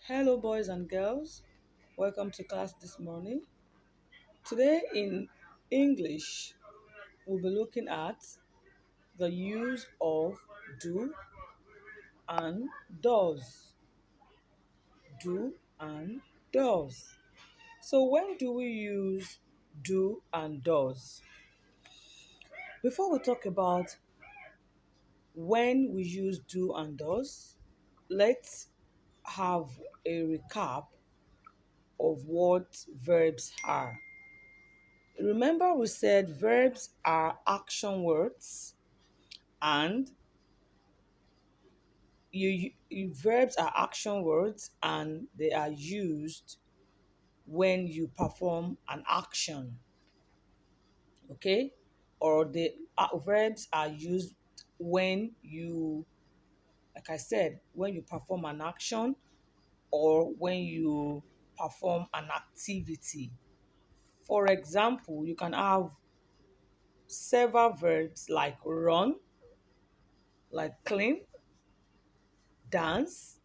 Hello, boys and girls. Welcome to class this morning. Today in English, we'll be looking at the use of do and does. Do and does. So, when do we use do and does? Before we talk about when we use do and does, let's have a recap of what verbs are. Remember, we said verbs are action words, and verbs are action words, and they are used when you perform an action. Okay, or the verbs are used when you, like I said, when you perform an action or when you perform an activity. For example, you can have several verbs like run, like clean, dance.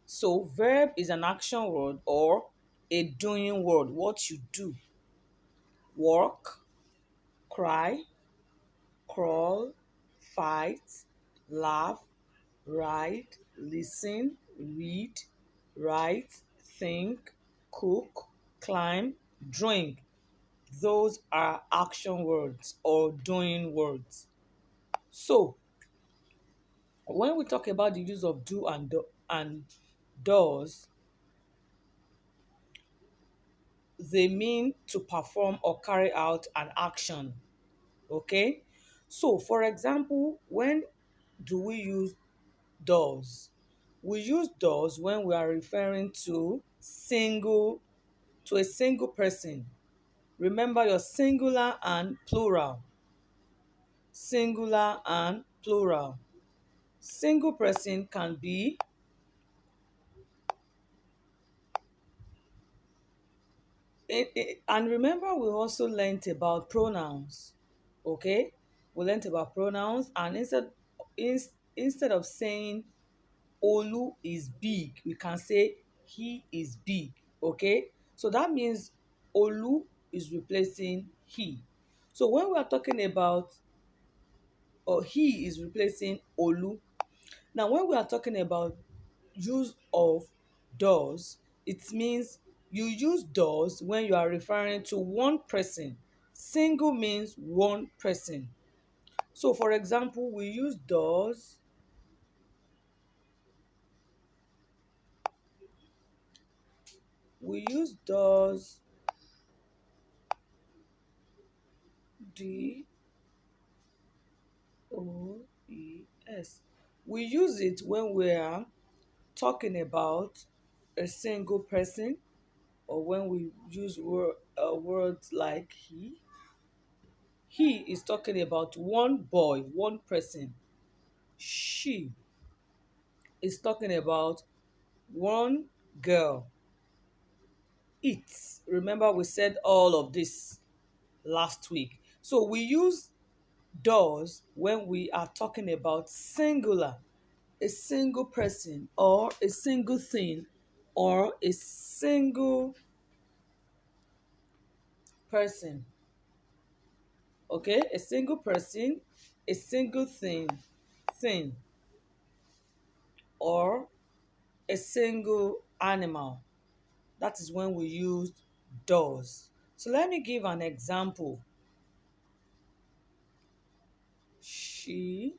So verb is an action word or a doing word, what you do. Walk, cry, crawl, fight, laugh, ride, listen, read, write, think, cook, climb, drink. Those are action words or doing words. So when we talk about the use of do and does, they mean to perform or carry out an action. Okay? So, for example, when do we use does? We use does when we are referring to a single person. Remember your singular and plural. Singular and plural. Single person can be, and remember we also learnt about pronouns. Okay, we learnt about pronouns, and instead of saying Olu is big, we can say he is big. Okay, so that means Olu is replacing he. So when we are talking about, or he is replacing Olu. Now when we are talking about use of does, it means you use does when you are referring to one person. Single means one person. So for example, we use does d o e s. We use it when we are talking about a single person, or when we use words like he. He is talking about one boy, one person. She is talking about one girl. It. Remember, we said all of this last week. So we use does when we are talking about singular, a single person, or a single thing, or a single person. Okay, a single person, a single thing, or a single animal. That is when we use does. So let me give an example. She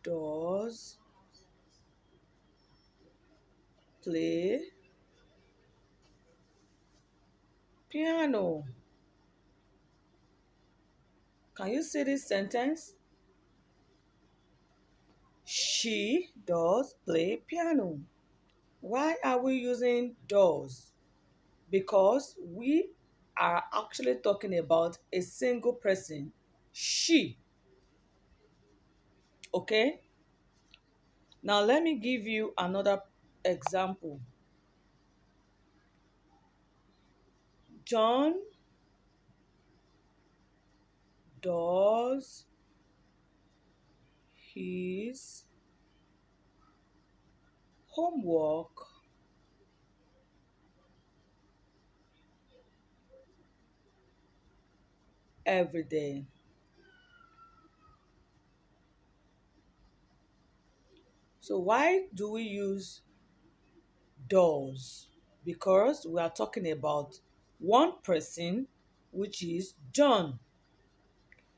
does play piano. Can you see this sentence? She does play piano. Why are we using does? Because we are actually talking about a single person, she. Okay? Now let me give you another example. John does his homework every day. So why do we use does? Because we are talking about one person, which is John.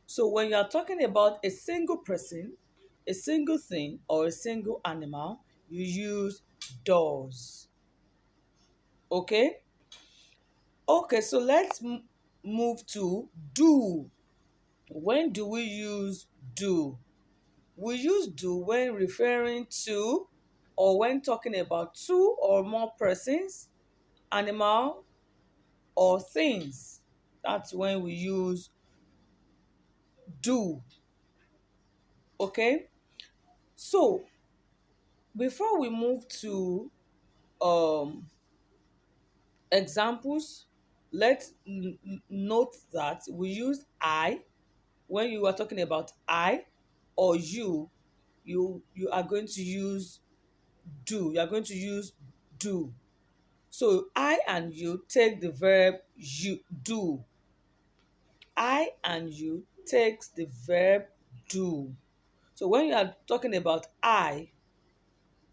So when you are talking about a single person, a single thing, or a single animal, you use does. Okay? Okay, so let's move to do. When do we use do? We use do when referring to or when talking about two or more persons, animal, or things. That's when we use do. Okay? So before we move to um examples, let's note that we use I when you are talking about I or you are going to use do. You are going to use do. So I and you take the verb you do. I and you takes the verb do. So when you are talking about I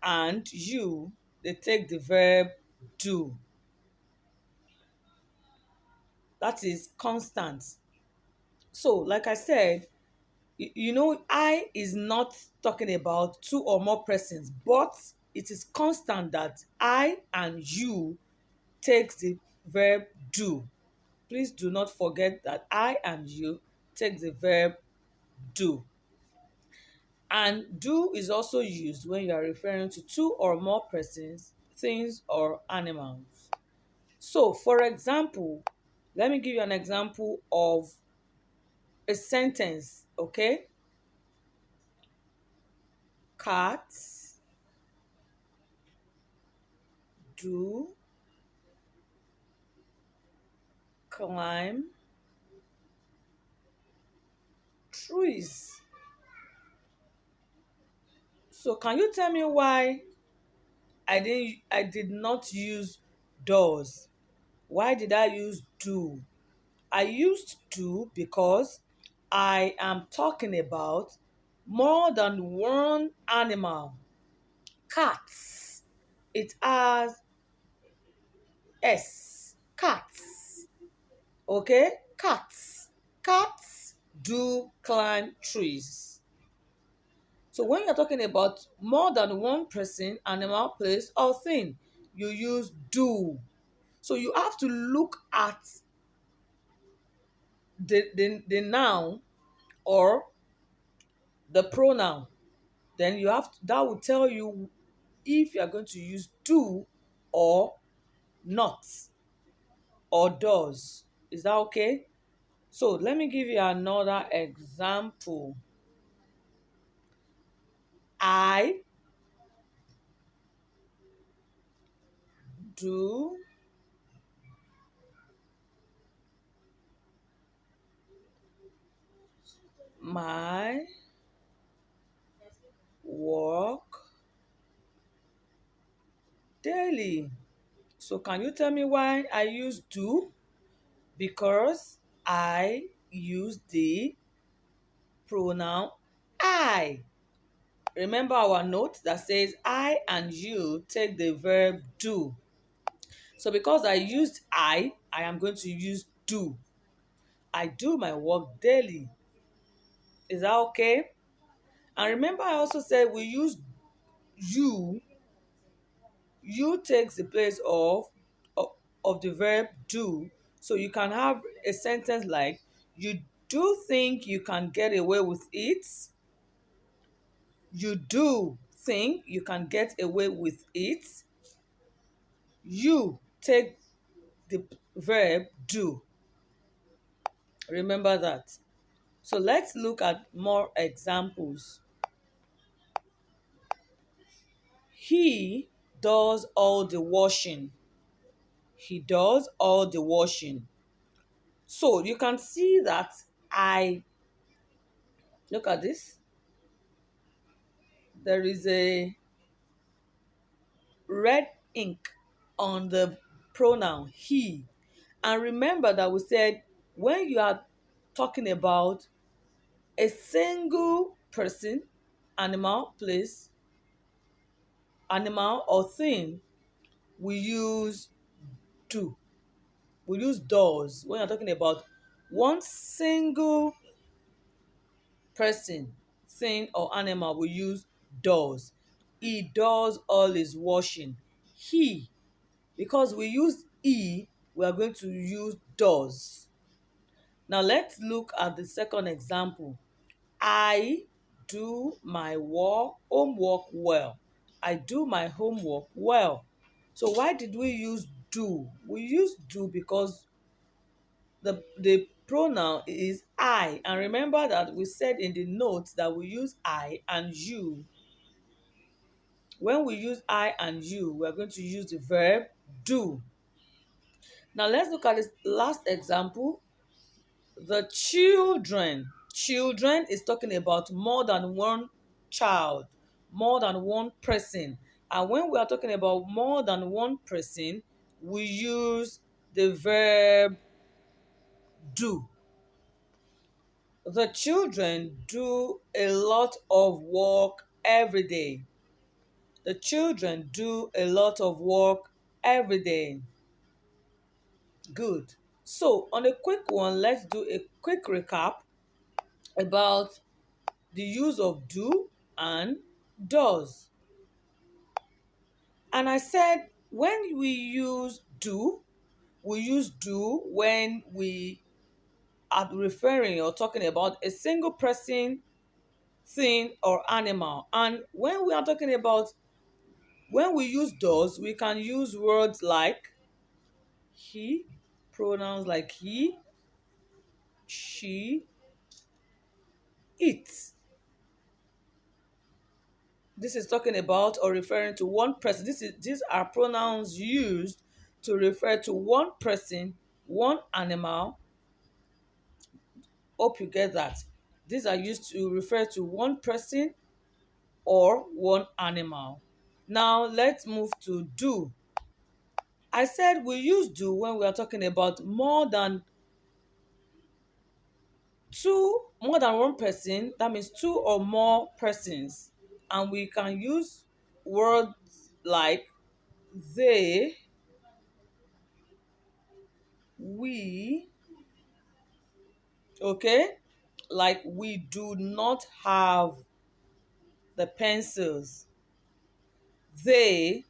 and you, they take the verb do. That is constant. So, like I said, I is not talking about two or more persons, but it is constant that I and you takes the verb do. Please do not forget that I and you take the verb do. And do is also used when you are referring to two or more persons, things, or animals. So, for example, let me give you an example of a sentence, okay? Cats do climb trees. So, can you tell me why I did not use does? Why did I use do? I used do because I am talking about more than one animal. Cats. It has S. Cats. Okay? Cats. Cats do climb trees. So when you're talking about more than one person, animal, place, or thing, you use do. So you have to look at the noun or the pronoun. Then that will tell you if you are going to use do or not or does. Is that okay? So let me give you another example. I do my work daily. So can you tell me why I use do? Because I use the pronoun I. Remember our note that says I and you take the verb do. So because I used I am going to use do. I do my work daily. Is that okay? And remember I also said we use you. You takes the place of the verb do. So you can have a sentence like you do think you can get away with it. You do think you can get away with it. You take the verb do. Remember that. So let's look at more examples. He does all the washing. He does all the washing. So you can see that I look at this. There is red ink on the pronoun he. And remember that we said when you are talking about a single person, animal, place, animal, or thing, we use do. We use does. When you're talking about one single person, thing, or animal, we use does. He does all his washing. He, because we use he, we are going to use does. Now let's look at the second example. I do my homework well. I do my homework well. So why did we use do? We use do because the pronoun is I. And remember that we said in the notes that we use I and you. When we use I and you, we are going to use the verb do. Now let's look at this last example. The children. Children is talking about more than one child, more than one person. And when we are talking about more than one person, we use the verb do. The children do a lot of work every day. The children do a lot of work every day. Good. So, on a quick one, let's do a quick recap about the use of do and does. And I said when we use do when we are referring or talking about a single person, thing, or animal. And when we are talking about when we use does, we can use words like he, pronouns like he, she, it. This is talking about or referring to one person. These are pronouns used to refer to one person, one animal. Hope you get that. These are used to refer to one person or one animal. Now let's move to do. I said we use do when we are talking about more than one person. That means two or more persons. And we can use words like they, we, okay? Like we do not have the pencils. They,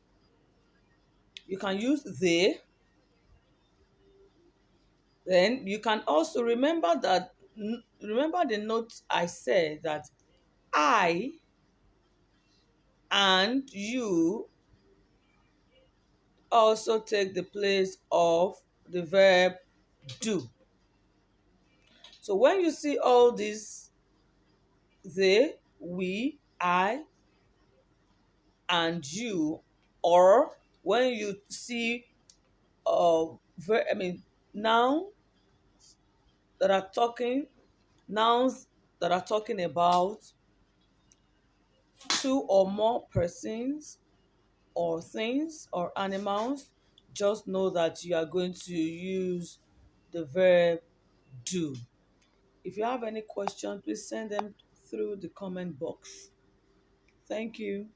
you can use they. Then you can also remember the note I said that I and you also take the place of the verb do. So when you see all these, they, we, I, and you, or when you see noun that are talking nouns that are talking about two or more persons or things or animals, just know that you are going to use the verb do. If you have any questions, please send them through the comment box. Thank you.